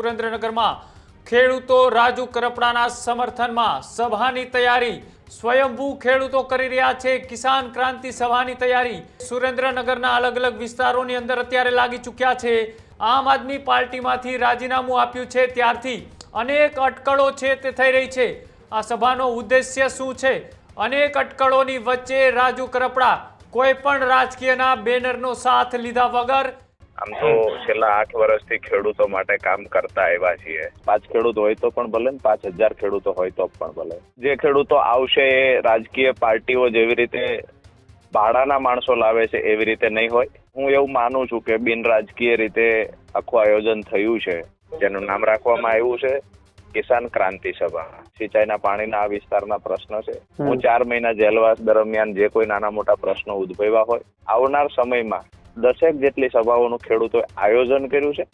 સુરેન્દ્રનગરમાં ખેડૂતો રાજુ કરપડાના સમર્થનમાં સભાની તૈયારી સ્વયંભૂ ખેડૂતો કરી રહ્યા છે। કિસાન ક્રાંતિ સભાની તૈયારી સુરેન્દ્રનગરના અલગ અલગ વિસ્તારોની અંદર અત્યારે લાગી ચૂક્યા છે। આમ આદમી પાર્ટીમાંથી રાજીનામું આપ્યું છે ત્યારથી અનેક અટકળો છે તે થઈ રહી છે। આ સભાનો ઉદ્દેશ્ય શું છે? અનેક અટકળોની વચ્ચે રાજુ કરપડા કોઈ પણ રાજકીયના બેનરનો સાથ લીધા વગર આમ તો છેલ્લા 8 વર્ષથી ખેડૂતો માટે કામ કરતા આવ્યા છીએ। 5 ખેડૂત હોય તો પણ ભલે, 5000 ખેડૂતો હોય તો પણ ભલે। જે ખેડૂતો આવશે એ રાજકીય પાર્ટીઓ જેવી રીતે ભાડાના માણસો લાવે છે એવી રીતે નહીં હોય। હું એવું માનું છું કે બિન રાજકીય રીતે આખું આયોજન થયું છે, જેનું નામ રાખવામાં આવ્યું છે કિસાન ક્રાંતિ સભા। સિંચાઈના પાણીના આ વિસ્તારના પ્રશ્ન છે। હું 4 મહિના જેલવાસ દરમિયાન જે કોઈ નાના મોટા પ્રશ્નો ઉદ્ભવ્યા હોય, આવનાર સમયમાં 10 જેટલી સભાઓનું ખેડૂતોએ આયોજન કર્યું છે।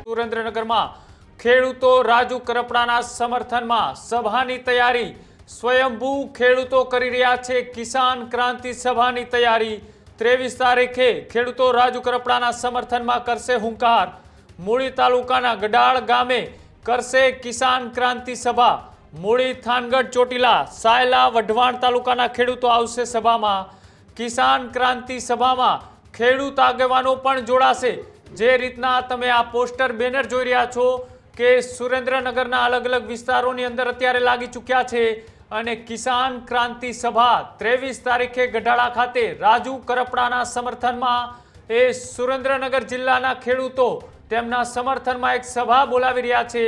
સુરેન્દ્રનગરમાં ખેડૂતો રાજુ કરપડાના સમર્થનમાં સભાની તૈયારી સ્વયંભૂ ખેડૂતો કરી રહ્યા છે। કિસાન ક્રાંતિ સભાની તૈયારી 23 તારીખે ખેડૂતો રાજુ કરપડાના સમર્થનમાં કરશે હુંકાર। મૂળી તાલુકાના ગડાળ ગામે કરશે કિસાન ક્રાંતિ સભા। મૂળી, થાનગઢ, ચોટીલા, સાયલા, વઢવાણ તાલુકાના ખેડૂતો આવશે સભામાં। કિસાન ક્રાંતિ સભામાં ખેડૂત આગેવાનો પણ જોડાશે। જે રીતના તમે આ પોસ્ટર બેનર જોઈ રહ્યા છો કે સુરેન્દ્રનગરના અલગ અલગ વિસ્તારોની અંદર અત્યારે લાગી ચૂક્યા છે અને કિસાન ક્રાંતિ સભા 23 તારીખે ગઢાળા ખાતે રાજુ કરપડાના સમર્થનમાં એ સુરેન્દ્રનગર જિલ્લાના ખેડૂતો તેમના સમર્થનમાં એક સભા બોલાવી રહ્યા છે।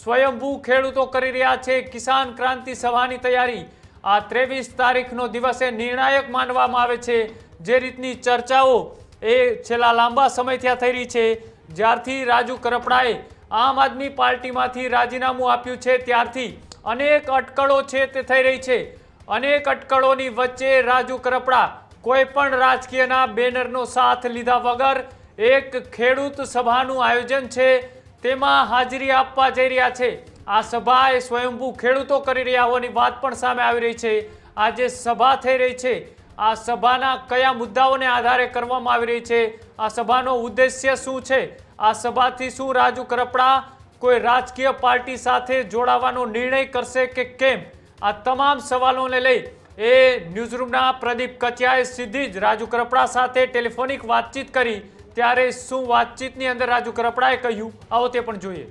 સ્વયંભૂ ખેડૂતો કરી રહ્યા છે કિસાન ક્રાંતિ સભાની તૈયારી। આ 23 તારીખનો દિવસ એ નિર્ણાયક માનવામાં આવે છે। જે રીતની ચર્ચાઓ એ છેલ્લા લાંબા સમયથી થઈ રહી છે, જ્યારથી રાજુ કરપડાએ આમ આદમી પાર્ટીમાંથી રાજીનામું આપ્યું છે ત્યારથી અનેક અટકળો છે તે થઈ રહી છે। અનેક અટકળોની વચ્ચે રાજુ કરપડા કોઈ પણ રાજકીયના બેનરનો સાથ લીધા વગર એક ખેડૂત સભાનું આયોજન છે તેમાં હાજરી આપવા જઈ રહ્યા છે। આ સભા એ સ્વયંભૂ ખેડૂતો કરી રહ્યા હોવાની વાત પણ સામે આવી રહી છે। આ જે સભા થઈ રહી છે, આ સભાના કયા મુદ્દાઓને આધારે કરવામાં આવી રહી છે? આ સભાનો ઉદ્દેશ્ય શું છે? આ સભાથી શું રાજુ કરપડા કોઈ રાજકીય પાર્ટી સાથે જોડાવાનો નિર્ણય કરશે કે કેમ? આ તમામ સવાલોને લઈ એ ન્યૂઝરૂમના પ્રદીપ કચિયાએ સીધી જ રાજુ કરપડા સાથે ટેલિફોનિક વાતચીત કરી। ત્યારે શું વાતચીતની અંદર રાજુ કરપડાએ કહ્યું, આવો તે પણ જોઈએ।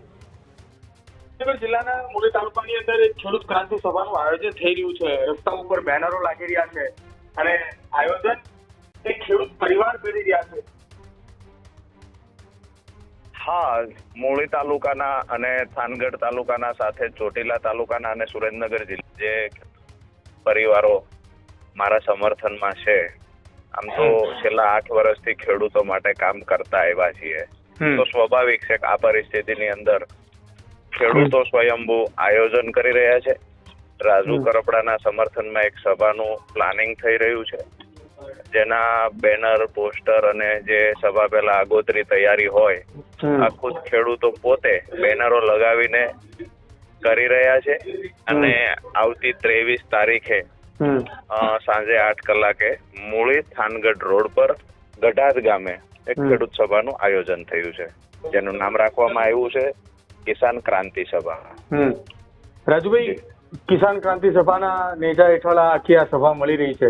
જિલ્લાના મૂળી તાલુકાની અંદર એક ખેડૂત ક્રાંતિ સભાનું આયોજન થઈ રહ્યું છે। રસ્તા ઉપર બેનરો લાગી રહ્યા છે અને આયોજન એક ખેડૂત પરિવાર કરી રહ્યા છે। હા, મૂળી તાલુકાના અને થાનગઢ તાલુકાના સાથે ચોટીલા તાલુકાના અને સુરેન્દ્રનગર જિલ્લા જે પરિવારો મારા સમર્થનમાં છે, આમ તો છેલ્લા 8 વર્ષથી ખેડૂતો માટે કામ કરતા આવ્યા છીએ। તો સ્વાભાવિક છે કે આ પરિસ્થિતિની અંદર ખેડૂતો સ્વયંભૂ આયોજન કરી રહ્યા છે। રાજુ કરપડાના સમર્થનમાં એક સભાનું પ્લાનિંગ થઈ રહ્યું છે, જેના બેનર, પોસ્ટર અને જે સભા પહેલા આગોતરી તૈયારી હોય આ ખુદ ખેડૂતો પોતે બેનરો લગાવીને કરી રહ્યા છે। અને આવતી 23 તારીખે સાંજે 8 કલાકે મૂળી થાનગઢ રોડ પર ગઢાદ ગામે એક ખેડૂત સભાનું આયોજન થયું છે, જેનું નામ રાખવામાં આવ્યું છે કિસાન ક્રાંતિ સભા। રાજુભાઈ, કિસાન ક્રાંતિ સભાના નેજા હેઠળ આખી આ સભા મળી રહી છે।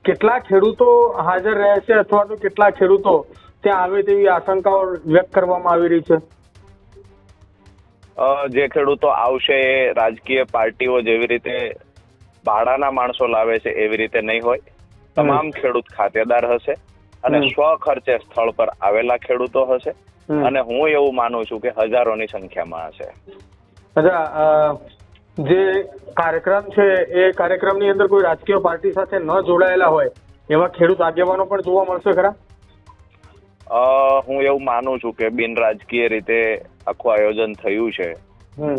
કેટલા ખેડૂતો હાજર રહે છે અથવા તો કેટલા ખેડૂતો ત્યાં આવે તેવી આશંકાઓ વ્યક્ત કરવામાં આવી રહી છે? જે ખેડૂતો આવશે એ રાજકીય પાર્ટીઓ જેવી રીતે ભાડાના માણસો લાવે છે એવી રીતે નહીં હોય। તમામ ખેડૂત ખાતેદાર હશે અને સ્વ ખર્ચે સ્થળ પર આવેલા ખેડૂતો હશે અને હું એવું માનું છું કે હજારોની સંખ્યામાં હશે। અચ્છા, જે કાર્યક્રમ છે એ કાર્યક્રમની અંદર કોઈ રાજકીય પાર્ટી સાથે ન જોડાયેલા હોય એવા ખેડૂત આગેવાનો પણ જોવા મળશે ખરા? હું એવું માનું છું કે બિન રાજકીય રીતે આખું આયોજન થયું છે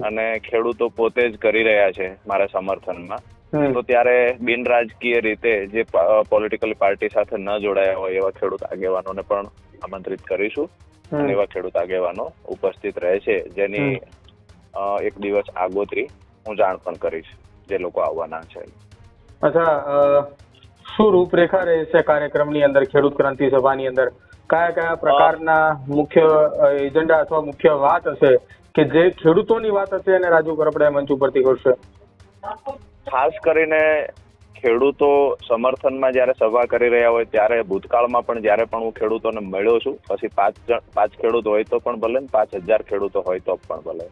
અને ખેડૂતો પોતે જ કરી રહ્યા છે મારા સમર્થનમાં। તો ત્યારે બિન રાજકીય રીતે જે પોલિટિકલ પાર્ટી સાથે ન જોડાયા હોય એવા ખેડૂત આગેવાનોને પણ આમંત્રિત કરીશું અને એવા ખેડૂત આગેવાનો ઉપસ્થિત રહે છે, જેની એક દિવસ આગોતરી હું જાણ પણ કરીશ જે લોકો આવવાના છે. અચ્છા, શું રૂપરેખા રહેશે કાર્યક્રમની અંદર, ખેડૂત ક્રાંતિ સભાની અંદર કયા કયા પ્રકારના મુખ્ય એજન્ડા અથવા મુખ્ય વાત હશે કે જે ખેડૂતોની વાત હશે અને રાજુ કરપડા મંચ ઉપરથી કરશે? ખાસ કરીને ખેડૂતો સમર્થનમાં જયારે સભા કરી રહ્યા હોય ત્યારે ભૂતકાળમાં પણ જયારે પણ હું ખેડૂતોને મળ્યો છું, પછી 5 ખેડૂત હોય તો પણ ભલે, 5000 ખેડૂતો હોય તો પણ ભલે,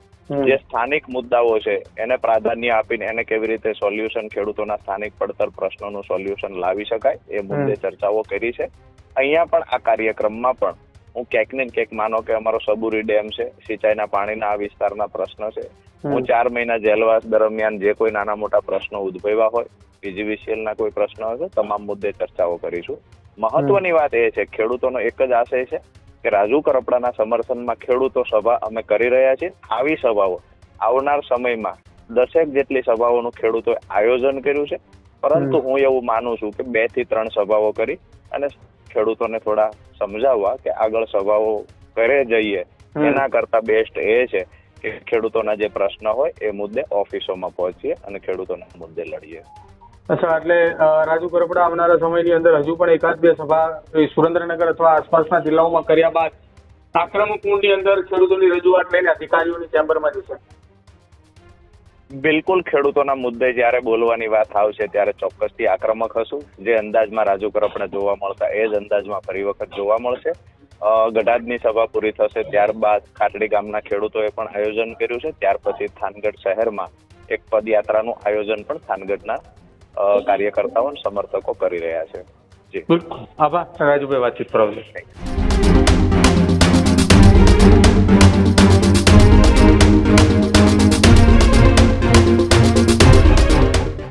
જે સ્થાનિક મુદ્દાઓ છે એને પ્રાધાન્ય આપીને એને કેવી રીતે સોલ્યુશન, ખેડૂતોના સ્થાનિક પડતર પ્રશ્નોનું સોલ્યુશન લાવી શકાય એ મુદ્દે ચર્ચાઓ કરી છે. અહીંયા પણ આ કાર્યક્રમમાં પણ હું ક્યાંક ને ક્યાંક માનો કે અમારો સબુરી ડેમ છે, સિંચાઈના પાણીના આ વિસ્તારના પ્રશ્ન છે, હું 4 મહિના જેલવાસ દરમિયાન જે કોઈ નાના મોટા પ્રશ્નો ઉદ્ભવ્યા હોય, PGVCL ના કોઈ પ્રશ્નો હશે, તમામ મુદ્દે ચર્ચાઓ કરીશું. મહત્વની વાત એ છે, ખેડૂતોનો એક જ આશય છે કે રાજુ કરપડાના સમર્થનમાં ખેડૂતો સભા અમે કરી રહ્યા છીએ. આવી સભાઓ આવનાર સમયમાં 10 જેટલી સભાઓનું ખેડૂતોએ આયોજન કર્યું છે, પરંતુ હું એવું માનું છું કે 2 થી 3 સભાઓ કરી અને ખેડૂતોને થોડા સમજાવવા કે આગળ સભાઓ કરે જઈએ એના કરતા બેસ્ટ એ છે કે ખેડૂતોના જે પ્રશ્ન હોય એ મુદ્દે ઓફિસોમાં પહોંચીએ અને ખેડૂતોના મુદ્દે લડીએ. અચ્છા, એટલે રાજુ કરપડા આવનારા સમયની અંદર હજુ પણ 1-2 સભા સુરેન્દ્રનગર અથવા આસપાસના જિલ્લાઓમાં કર્યા બાદ આક્રમક કુંડની અંદર ખેડૂતોની રજૂઆત લઈને અધિકારીઓની ચેમ્બરમાં જશે? બિલકુલ, ખેડૂતોના મુદ્દે જયારે બોલવાની વાત આવશે ત્યારે ચોક્કસથી આક્રમક હશું. જે અંદાજમાં રાજુ કરપડા જોવા મળતા એ જ અંદાજમાં ફરી વખત જોવા મળશે. ગઢાદની સભા પૂરી થશે ત્યારબાદ ખાટડી ગામના ખેડૂતોએ પણ આયોજન કર્યું છે. ત્યાર પછી થાનગઢ શહેરમાં એક પદયાત્રાનું આયોજન પણ થાનગઢના કાર્યકર્તાઓ અને સમર્થકો કરી રહ્યા છે. જી, આભાર રાજુભાઈ વાતચીત કરવા.